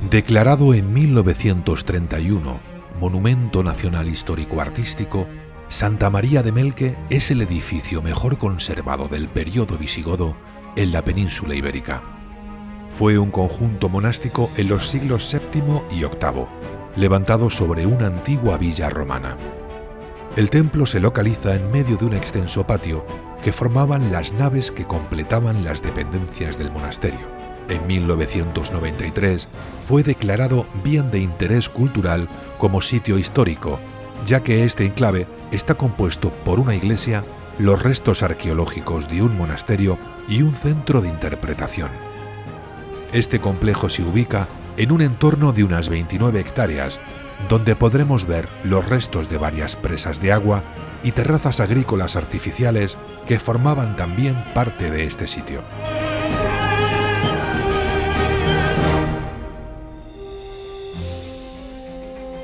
Declarado en 1931 Monumento Nacional Histórico-Artístico, Santa María de Melque es el edificio mejor conservado del período visigodo en la península ibérica. Fue un conjunto monástico en los siglos VII y VIII, levantado sobre una antigua villa romana. El templo se localiza en medio de un extenso patio que formaban las naves que completaban las dependencias del monasterio. En 1993 fue declarado Bien de Interés Cultural como sitio histórico, ya que este enclave está compuesto por una iglesia, los restos arqueológicos de un monasterio y un centro de interpretación. Este complejo se ubica en un entorno de unas 29 hectáreas, donde podremos ver los restos de varias presas de agua y terrazas agrícolas artificiales que formaban también parte de este sitio.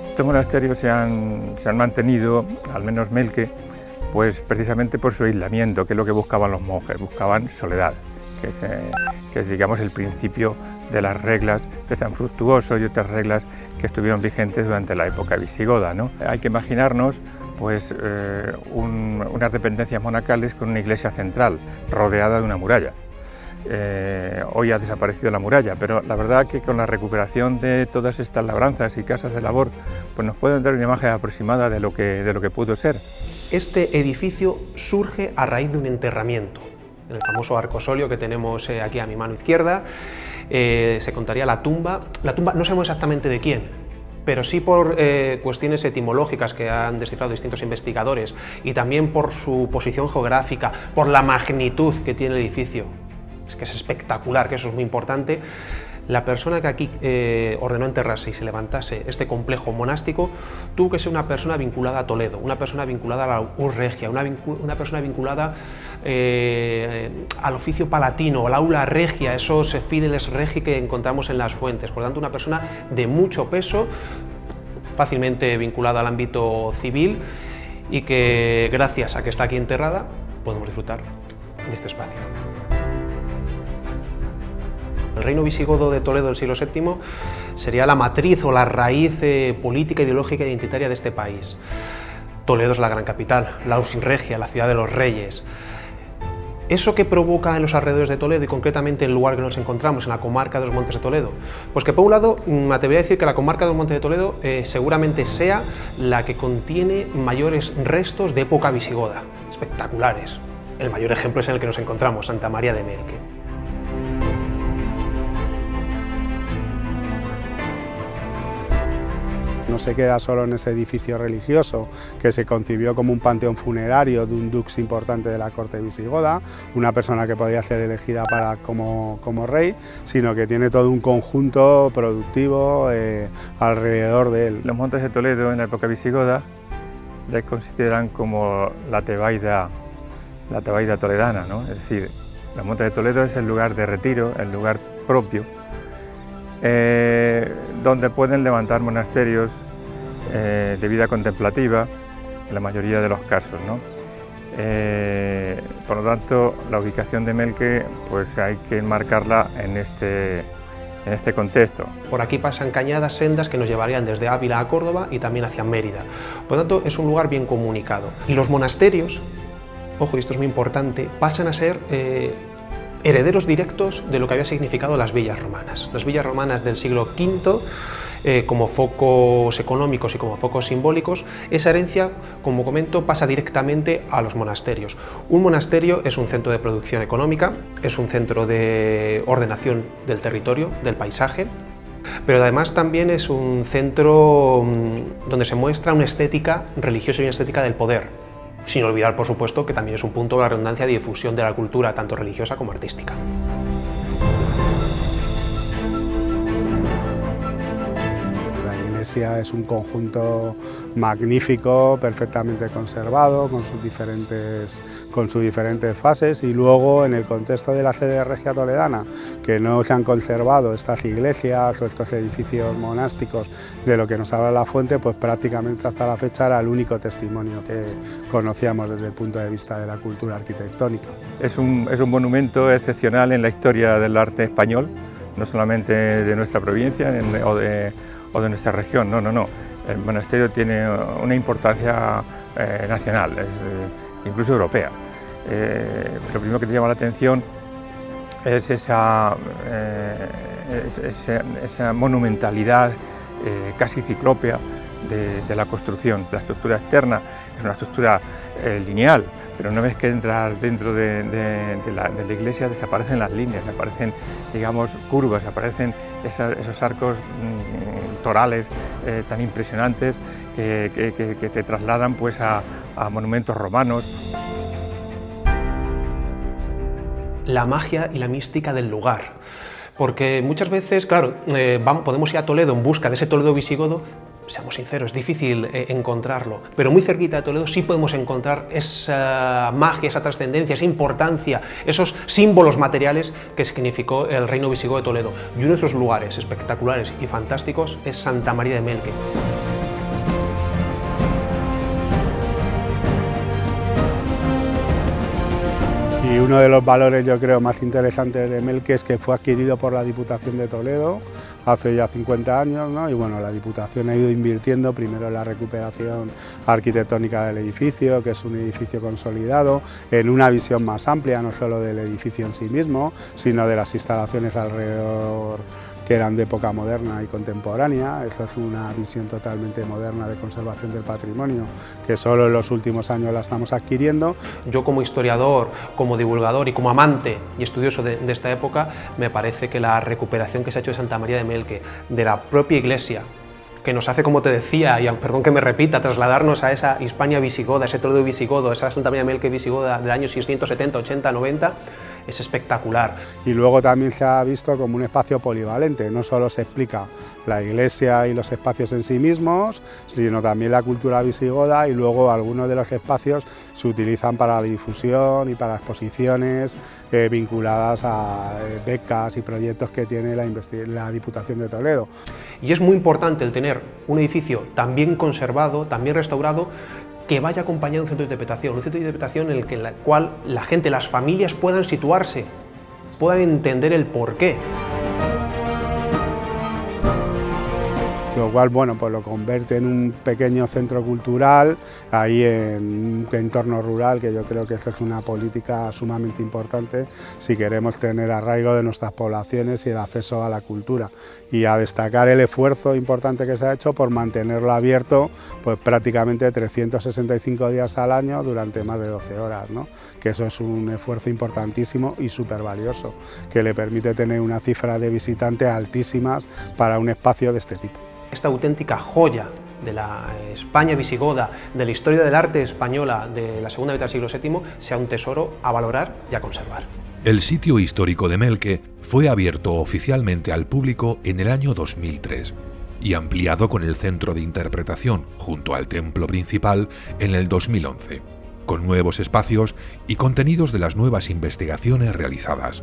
Estos monasterios se han mantenido, al menos Melque, pues precisamente por su aislamiento, que es lo que buscaban los monjes, buscaban soledad, que es digamos el principio de las reglas de San Fructuoso y otras reglas que estuvieron vigentes durante la época visigoda, ¿no? Hay que imaginarnos pues, unas dependencias monacales con una iglesia central, rodeada de una muralla. Hoy ha desaparecido la muralla, pero la verdad que con la recuperación de todas estas labranzas y casas de labor, pues nos pueden dar una imagen aproximada de lo que pudo ser. Este edificio surge a raíz de un enterramiento. En el famoso arcosolio que tenemos aquí a mi mano izquierda, se contaría la tumba. La tumba no sabemos exactamente de quién, pero sí por cuestiones etimológicas que han descifrado distintos investigadores y también por su posición geográfica, por la magnitud que tiene el edificio. Es que es espectacular, que eso es muy importante. La persona que aquí ordenó enterrarse y se levantase este complejo monástico tuvo que ser una persona vinculada a Toledo, una persona vinculada a la Urs Regia, una persona vinculada al oficio palatino, al aula regia, esos fideles regi que encontramos en las fuentes. Por lo tanto, una persona de mucho peso, fácilmente vinculada al ámbito civil y que, gracias a que está aquí enterrada, podemos disfrutar de este espacio. El reino visigodo de Toledo del siglo VII sería la matriz o la raíz política, ideológica e identitaria de este país. Toledo es la gran capital, la Urs Regia, la ciudad de los reyes. ¿Eso qué provoca en los alrededores de Toledo y concretamente en el lugar que nos encontramos, en la comarca de los Montes de Toledo? Pues que por un lado me atrevería a decir que la comarca de los Montes de Toledo seguramente sea la que contiene mayores restos de época visigoda, espectaculares. El mayor ejemplo es en el que nos encontramos, Santa María de Melque. No se queda solo en ese edificio religioso que se concibió como un panteón funerario de un dux importante de la corte visigoda, una persona que podía ser elegida como rey, sino que tiene todo un conjunto productivo alrededor de él. Los Montes de Toledo en la época visigoda les consideran como la Tebaida toledana, ¿no? Es decir, los Montes de Toledo es el lugar de retiro, el lugar propio, donde pueden levantar monasterios de vida contemplativa, en la mayoría de los casos, ¿no? Por lo tanto, la ubicación de Melque pues hay que enmarcarla en este contexto. Por aquí pasan cañadas, sendas que nos llevarían desde Ávila a Córdoba y también hacia Mérida. Por lo tanto, es un lugar bien comunicado. Y los monasterios, ojo, y esto es muy importante, pasan a ser herederos directos de lo que había significado las villas romanas. Las villas romanas del siglo V, como focos económicos y como focos simbólicos, esa herencia, como comento, pasa directamente a los monasterios. Un monasterio es un centro de producción económica, es un centro de ordenación del territorio, del paisaje, pero además también es un centro donde se muestra una estética religiosa y una estética del poder. Sin olvidar, por supuesto, que también es un punto de la redundancia de difusión de la cultura, tanto religiosa como artística. En iglesia es un conjunto magnífico, perfectamente conservado, con sus diferentes fases, y luego en el contexto de la sede regia toledana, que no se han conservado estas iglesias o estos edificios monásticos de lo que nos habla la fuente, pues prácticamente hasta la fecha era el único testimonio que conocíamos desde el punto de vista de la cultura arquitectónica. Es un monumento excepcional en la historia del arte español, no solamente de nuestra provincia o de nuestra región, no. El monasterio tiene una importancia nacional, incluso europea. Lo primero que te llama la atención es esa monumentalidad casi ciclópea de la construcción. La estructura externa es una estructura lineal, pero una vez que entras dentro de la iglesia desaparecen las líneas, aparecen, digamos, curvas, aparecen esos arcos torales tan impresionantes que te trasladan pues a monumentos romanos. La magia y la mística del lugar, porque muchas veces, claro, podemos ir a Toledo en busca de ese Toledo visigodo. Seamos sinceros, es difícil encontrarlo, pero muy cerquita de Toledo sí podemos encontrar esa magia, esa trascendencia, esa importancia, esos símbolos materiales que significó el reino visigodo de Toledo. Y uno de esos lugares espectaculares y fantásticos es Santa María de Melque. Y uno de los valores, yo creo, más interesantes de Melque es que fue adquirido por la Diputación de Toledo hace ya 50 años, ¿no? Y bueno, la Diputación ha ido invirtiendo primero en la recuperación arquitectónica del edificio, que es un edificio consolidado, en una visión más amplia, no solo del edificio en sí mismo, sino de las instalaciones alrededor, que eran de época moderna y contemporánea. Eso es una visión totalmente moderna de conservación del patrimonio, que solo en los últimos años la estamos adquiriendo. Yo, como historiador, como divulgador y como amante y estudioso de esta época, me parece que la recuperación que se ha hecho de Santa María de Melque, de la propia iglesia, que nos hace, como te decía, y perdón que me repita, trasladarnos a esa Hispania visigoda, ese Toledo visigodo, esa Santa María de Melque visigoda del año 670, 80, 90, es espectacular. Y luego también se ha visto como un espacio polivalente, no solo se explica la iglesia y los espacios en sí mismos, sino también la cultura visigoda, y luego algunos de los espacios se utilizan para la difusión y para exposiciones vinculadas a becas y proyectos que tiene la Diputación de Toledo. Y es muy importante el tener un edificio tan bien conservado, tan bien restaurado, que vaya acompañado de un centro de interpretación en el cual la gente, las familias puedan situarse, puedan entender el porqué. Lo cual, bueno, pues lo convierte en un pequeño centro cultural, ahí en un entorno rural, que yo creo que esto es una política sumamente importante si queremos tener arraigo de nuestras poblaciones y el acceso a la cultura. Y a destacar el esfuerzo importante que se ha hecho por mantenerlo abierto pues prácticamente 365 días al año durante más de 12 horas, ¿no? Que eso es un esfuerzo importantísimo y súper valioso, que le permite tener una cifra de visitantes altísimas para un espacio de este tipo. Esta auténtica joya de la España visigoda, de la historia del arte española de la segunda mitad del siglo VII, sea un tesoro a valorar y a conservar. El sitio histórico de Melque fue abierto oficialmente al público en el año 2003 y ampliado con el centro de interpretación junto al templo principal en el 2011, con nuevos espacios y contenidos de las nuevas investigaciones realizadas.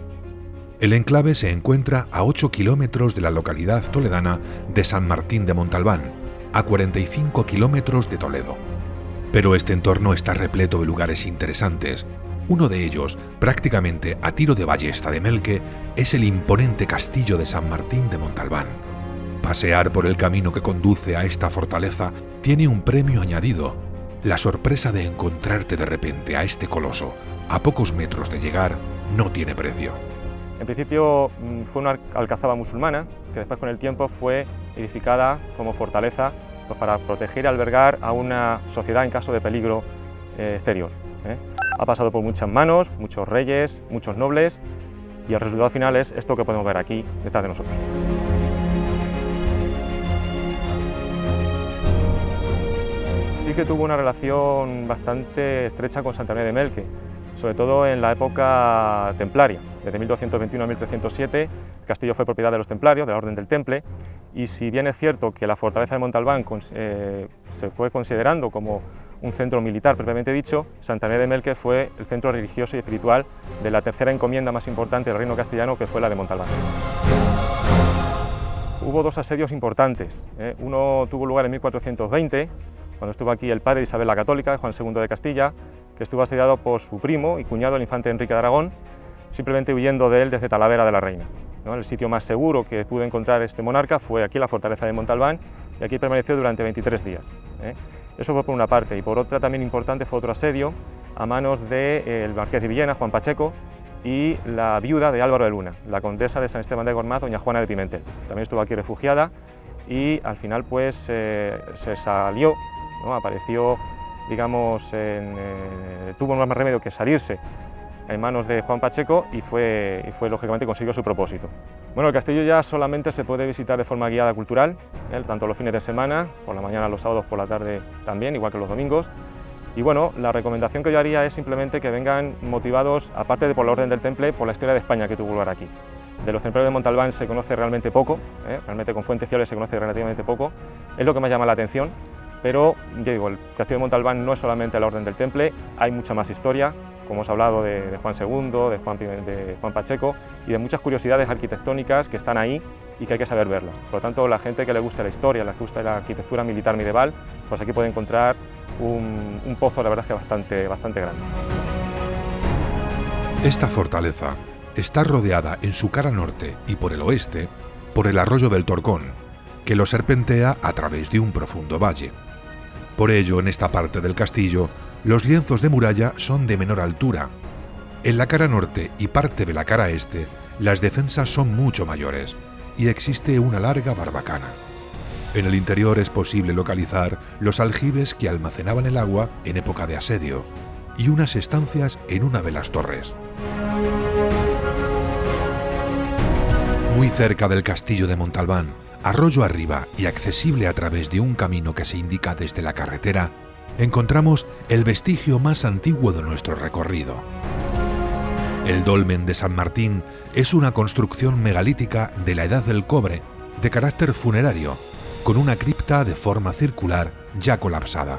El enclave se encuentra a 8 kilómetros de la localidad toledana de San Martín de Montalbán, a 45 kilómetros de Toledo. Pero este entorno está repleto de lugares interesantes. Uno de ellos, prácticamente a tiro de ballesta de Melque, es el imponente castillo de San Martín de Montalbán. Pasear por el camino que conduce a esta fortaleza tiene un premio añadido: la sorpresa de encontrarte de repente a este coloso, a pocos metros de llegar, no tiene precio. En principio fue una alcazaba musulmana, que después con el tiempo fue edificada como fortaleza pues para proteger y albergar a una sociedad en caso de peligro exterior. Ha pasado por muchas manos, muchos reyes, muchos nobles, y el resultado final es esto que podemos ver aquí detrás de nosotros. Sí que tuvo una relación bastante estrecha con Santa María de Melque, sobre todo en la época templaria. Desde 1221 a 1307 el castillo fue propiedad de los templarios, de la Orden del Temple, y si bien es cierto que la fortaleza de Montalbán se fue considerando como un centro militar propiamente dicho, Santa María de Melque fue el centro religioso y espiritual de la tercera encomienda más importante del reino castellano, que fue la de Montalbán. Hubo dos asedios importantes, uno tuvo lugar en 1420, cuando estuvo aquí el padre de Isabel la Católica, Juan II de Castilla, que estuvo asediado por su primo y cuñado, el infante Enrique de Aragón, simplemente huyendo de él desde Talavera de la Reina, ¿no? El sitio más seguro que pudo encontrar este monarca fue aquí, la fortaleza de Montalbán, y aquí permaneció durante 23 días. Eso fue por una parte, y por otra también importante fue otro asedio a manos del marqués de Villena, Juan Pacheco, y la viuda de Álvaro de Luna, la condesa de San Esteban de Gormaz, doña Juana de Pimentel. También estuvo aquí refugiada y al final pues se salió, ¿no? Apareció, digamos, tuvo más remedio que salirse en manos de Juan Pacheco y fue lógicamente consiguió su propósito. Bueno, el castillo ya solamente se puede visitar de forma guiada cultural, tanto los fines de semana, por la mañana, los sábados, por la tarde también, igual que los domingos. Y bueno, la recomendación que yo haría es simplemente que vengan motivados, aparte de por la Orden del Temple, por la historia de España que tuvo lugar aquí. De los templarios de Montalbán se conoce realmente poco, realmente con fuentes fiables se conoce relativamente poco, es lo que más llama la atención, pero yo digo, el castillo de Montalbán no es solamente la Orden del Temple, hay mucha más historia, como hemos hablado de Juan II, de Juan Pacheco y de muchas curiosidades arquitectónicas que están ahí y que hay que saber verlas. Por lo tanto, la gente que le gusta la historia, la que gusta la arquitectura militar medieval, pues aquí puede encontrar un pozo, la verdad es que bastante grande. Esta fortaleza está rodeada en su cara norte y por el oeste por el arroyo del Torcón, que lo serpentea a través de un profundo valle. Por ello, en esta parte del castillo, los lienzos de muralla son de menor altura. En la cara norte y parte de la cara este, las defensas son mucho mayores y existe una larga barbacana. En el interior es posible localizar los aljibes que almacenaban el agua en época de asedio y unas estancias en una de las torres. Muy cerca del castillo de Montalbán, arroyo arriba y accesible a través de un camino que se indica desde la carretera, encontramos el vestigio más antiguo de nuestro recorrido. El dolmen de San Martín es una construcción megalítica de la Edad del Cobre, de carácter funerario, con una cripta de forma circular ya colapsada.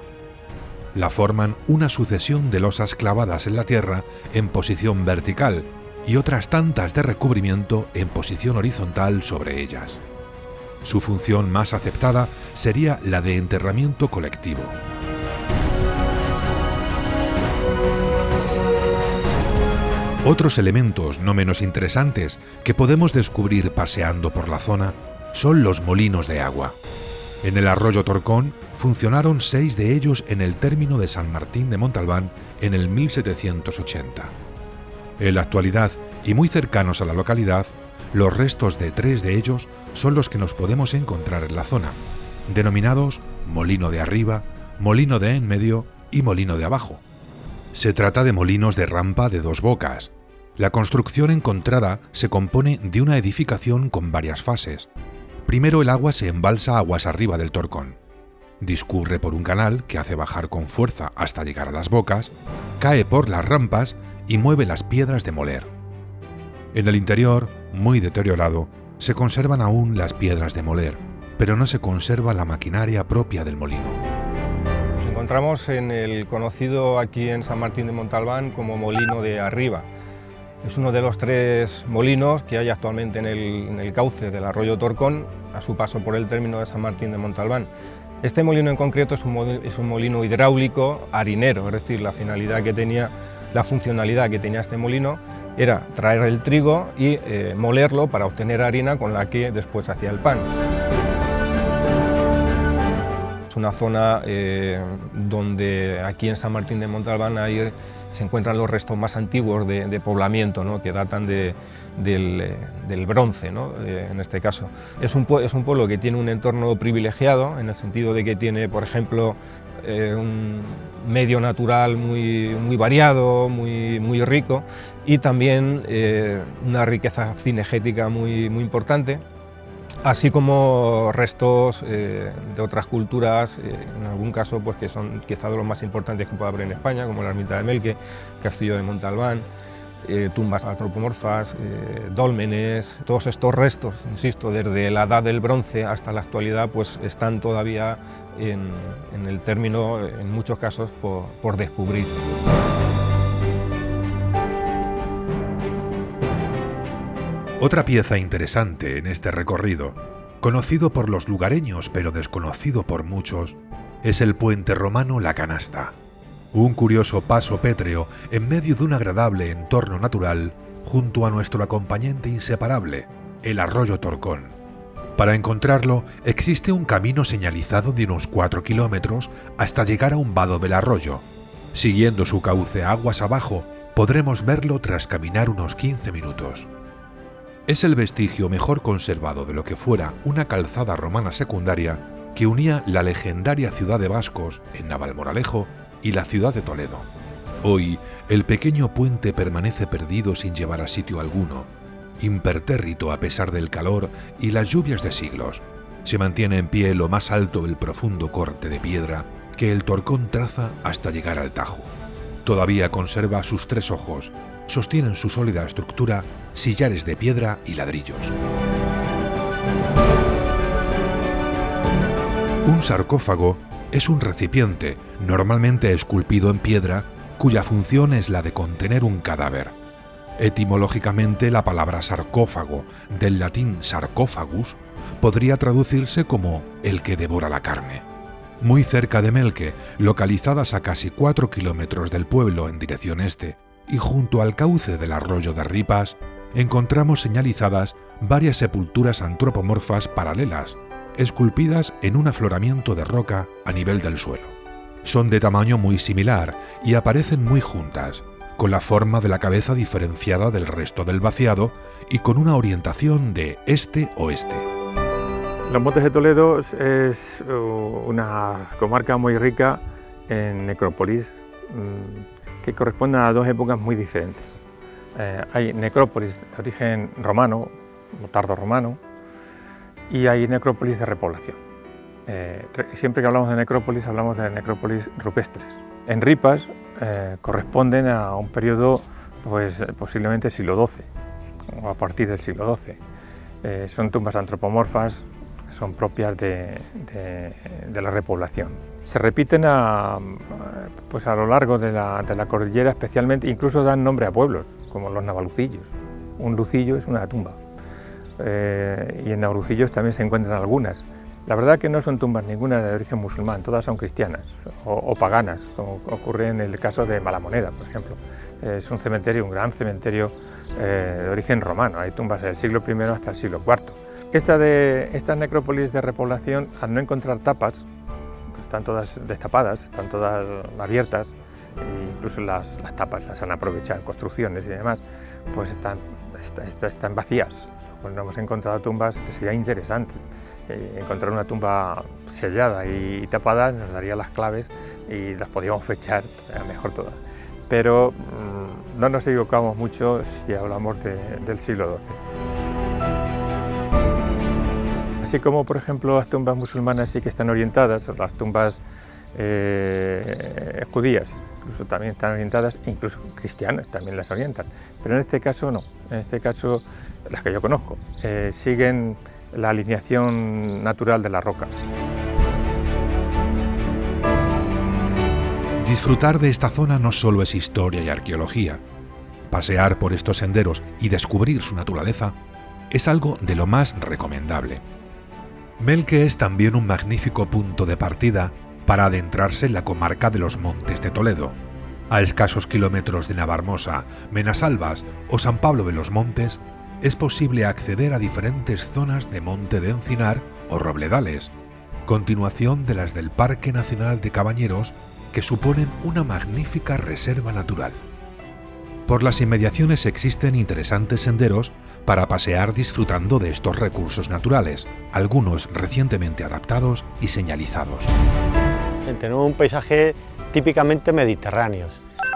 La forman una sucesión de losas clavadas en la tierra en posición vertical y otras tantas de recubrimiento en posición horizontal sobre ellas. Su función más aceptada sería la de enterramiento colectivo. Otros elementos no menos interesantes que podemos descubrir paseando por la zona son los molinos de agua. En el arroyo Torcón funcionaron 6 de ellos en el término de San Martín de Montalbán en el 1780. En la actualidad, y muy cercanos a la localidad, los restos de 3 de ellos son los que nos podemos encontrar en la zona, denominados molino de arriba, molino de en medio y molino de abajo. Se trata de molinos de rampa de 2 bocas. La construcción encontrada se compone de una edificación con varias fases. Primero el agua se embalsa aguas arriba del Torcón. Discurre por un canal que hace bajar con fuerza hasta llegar a las bocas, cae por las rampas y mueve las piedras de moler. En el interior, muy deteriorado, se conservan aún las piedras de moler, pero no se conserva la maquinaria propia del molino. Nos encontramos en el conocido aquí en San Martín de Montalbán como molino de arriba. Es uno de los 3 molinos que hay actualmente en el cauce del arroyo Torcón, a su paso por el término de San Martín de Montalbán. Este molino en concreto es un molino hidráulico harinero, es decir, la funcionalidad que tenía este molino era traer el trigo y molerlo para obtener harina con la que después se hacía el pan. Es una zona donde aquí en San Martín de Montalbán se encuentran los restos más antiguos de poblamiento, ¿no? Que datan del bronce, ¿no? En este caso. Es un pueblo que tiene un entorno privilegiado, en el sentido de que tiene, por ejemplo, un medio natural muy variado, muy rico, y también una riqueza cinegética muy importante, así como restos de otras culturas, en algún caso pues, que son quizá de los más importantes que puede haber en España, como la ermita de Melque, Castillo de Montalbán, tumbas antropomorfas, dólmenes. Todos estos restos, insisto, desde la edad del bronce hasta la actualidad, pues están todavía en el término, en muchos casos, por descubrir. Otra pieza interesante en este recorrido, conocido por los lugareños pero desconocido por muchos, es el puente romano La Canasta, un curioso paso pétreo en medio de un agradable entorno natural junto a nuestro acompañante inseparable, el arroyo Torcón. Para encontrarlo existe un camino señalizado de unos 4 kilómetros hasta llegar a un vado del arroyo. Siguiendo su cauce aguas abajo, podremos verlo tras caminar unos 15 minutos. Es el vestigio mejor conservado de lo que fuera una calzada romana secundaria que unía la legendaria ciudad de Bascos, en Navalmoral, y la ciudad de Toledo. Hoy, el pequeño puente permanece perdido sin llevar a sitio alguno, impertérrito a pesar del calor y las lluvias de siglos. Se mantiene en pie lo más alto del profundo corte de piedra que el Torcón traza hasta llegar al Tajo. Todavía conserva sus 3 ojos, sostienen su sólida estructura sillares de piedra y ladrillos. Un sarcófago es un recipiente, normalmente esculpido en piedra, cuya función es la de contener un cadáver. Etimológicamente, la palabra sarcófago, del latín sarcófagus, podría traducirse como el que devora la carne. Muy cerca de Melque, localizadas a casi 4 kilómetros del pueblo en dirección este, y junto al cauce del arroyo de Ripas, encontramos señalizadas varias sepulturas antropomorfas paralelas, esculpidas en un afloramiento de roca a nivel del suelo. Son de tamaño muy similar y aparecen muy juntas, con la forma de la cabeza diferenciada del resto del vaciado y con una orientación de este-oeste. Los Montes de Toledo es una comarca muy rica en necrópolis, que corresponden a 2 épocas muy diferentes. Hay necrópolis de origen romano, o tardorromano, y hay necrópolis de repoblación. Siempre que hablamos de necrópolis rupestres. En Ripas corresponden a un periodo, pues, posiblemente siglo XII, o a partir del siglo XII. Son tumbas antropomorfas, son propias de la repoblación. Se repiten pues a lo largo de la cordillera, especialmente, incluso dan nombre a pueblos, como los Navalucillos. Un lucillo es una tumba. Y en Navalucillos también se encuentran algunas. La verdad que no son tumbas ninguna de origen musulmán, todas son cristianas o paganas, como ocurre en el caso de Malamoneda, por ejemplo. Es un cementerio, un gran cementerio de origen romano, hay tumbas del siglo I hasta el siglo IV. Estas necrópolis de repoblación, al no encontrar tapas, pues están todas destapadas, están todas abiertas, e incluso las tapas las han aprovechado en construcciones y demás, pues están vacías. Pues no hemos encontrado tumbas, que sería interesante. Encontrar una tumba sellada y tapada nos daría las claves y las podíamos fechar mejor todas. Pero no nos equivocamos mucho si hablamos del siglo XII. Así como, por ejemplo, las tumbas musulmanas sí que están orientadas, las tumbas judías incluso también están orientadas, e incluso cristianas también las orientan. Pero en este caso no, en este caso las que yo conozco siguen la alineación natural de la roca. Disfrutar de esta zona no solo es historia y arqueología. Pasear por estos senderos y descubrir su naturaleza es algo de lo más recomendable. Melque es también un magnífico punto de partida para adentrarse en la comarca de los Montes de Toledo. A escasos kilómetros de Navarmosa, Menasalvas o San Pablo de los Montes, es posible acceder a diferentes zonas de monte de encinar o robledales, continuación de las del Parque Nacional de Cabañeros, que suponen una magnífica reserva natural. Por las inmediaciones existen interesantes senderos para pasear disfrutando de estos recursos naturales, algunos recientemente adaptados y señalizados. Tenemos un paisaje típicamente mediterráneo,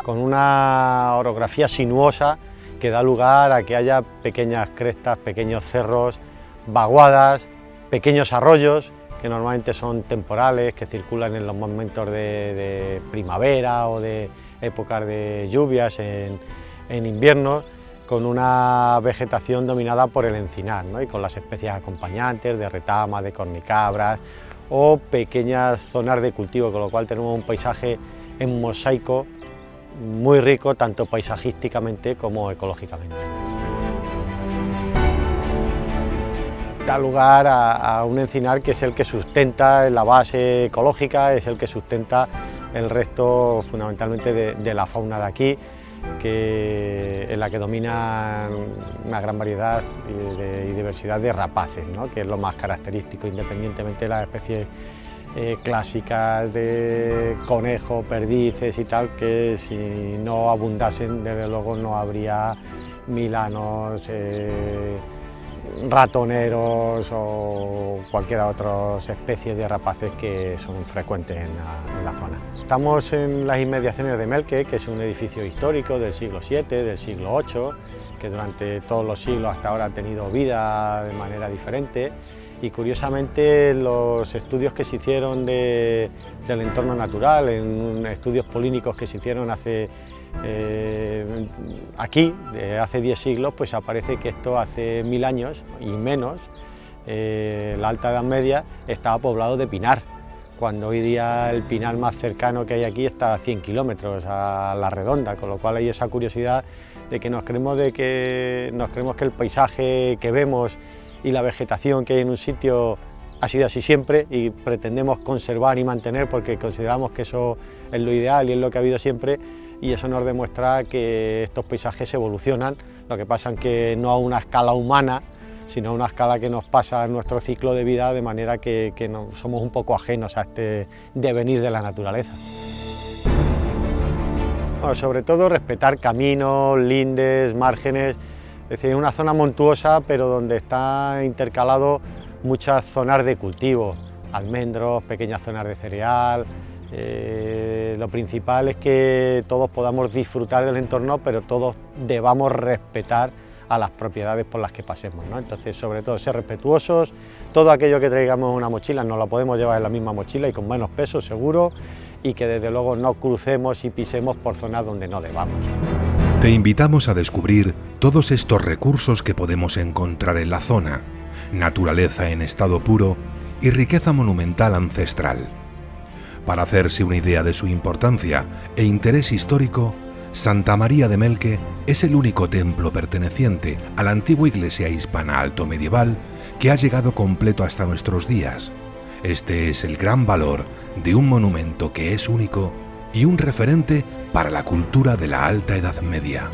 con una orografía sinuosa que da lugar a que haya pequeñas crestas, pequeños cerros, vaguadas, pequeños arroyos, que normalmente son temporales, que circulan en los momentos de primavera o de épocas de lluvias en en invierno, con una vegetación dominada por el encinar, ¿no? Y con las especies acompañantes de retama, de cornicabras o pequeñas zonas de cultivo, con lo cual tenemos un paisaje en mosaico muy rico, tanto paisajísticamente como ecológicamente. Da lugar a un encinar que es el que sustenta la base ecológica, es el que sustenta el resto fundamentalmente de la fauna de aquí, en la que dominan una gran variedad y diversidad de rapaces, ¿no? Que es lo más característico, independientemente de las especies clásicas de conejo, perdices y tal, que si no abundasen, desde luego no habría milanos, ratoneros o cualquier otra especie de rapaces que son frecuentes en la zona. Estamos en las inmediaciones de Melque, que es un edificio histórico del siglo VII, del siglo VIII, que durante todos los siglos hasta ahora ha tenido vida de manera diferente, y curiosamente los estudios que se hicieron del entorno natural, en estudios polínicos que se hicieron hace 10 siglos, pues aparece que esto hace 1000 años y menos, la Alta Edad Media, estaba poblado de pinar, cuando hoy día el pinar más cercano que hay aquí está a 100 kilómetros a la redonda, con lo cual hay esa curiosidad de que nos creemos que el paisaje que vemos y la vegetación que hay en un sitio ha sido así siempre y pretendemos conservar y mantener porque consideramos que eso es lo ideal y es lo que ha habido siempre, y eso nos demuestra que estos paisajes evolucionan, lo que pasa es que no a una escala humana, sino a una escala que nos pasa en nuestro ciclo de vida, de manera que somos un poco ajenos a este devenir de la naturaleza. Bueno, sobre todo respetar caminos, lindes, márgenes, es decir, es una zona montuosa pero donde está intercalado muchas zonas de cultivo, almendros, pequeñas zonas de cereal. Lo principal es que todos podamos disfrutar del entorno, pero todos debamos respetar a las propiedades por las que pasemos, ¿no? Entonces, sobre todo, ser respetuosos, todo aquello que traigamos en una mochila nos lo podemos llevar en la misma mochila y con menos peso, seguro, y que desde luego no crucemos y pisemos por zonas donde no debamos. Te invitamos a descubrir todos estos recursos que podemos encontrar en la zona: naturaleza en estado puro y riqueza monumental ancestral. Para hacerse una idea de su importancia e interés histórico, Santa María de Melque es el único templo perteneciente a la antigua iglesia hispana altomedieval que ha llegado completo hasta nuestros días. Este es el gran valor de un monumento que es único y un referente para la cultura de la Alta Edad Media.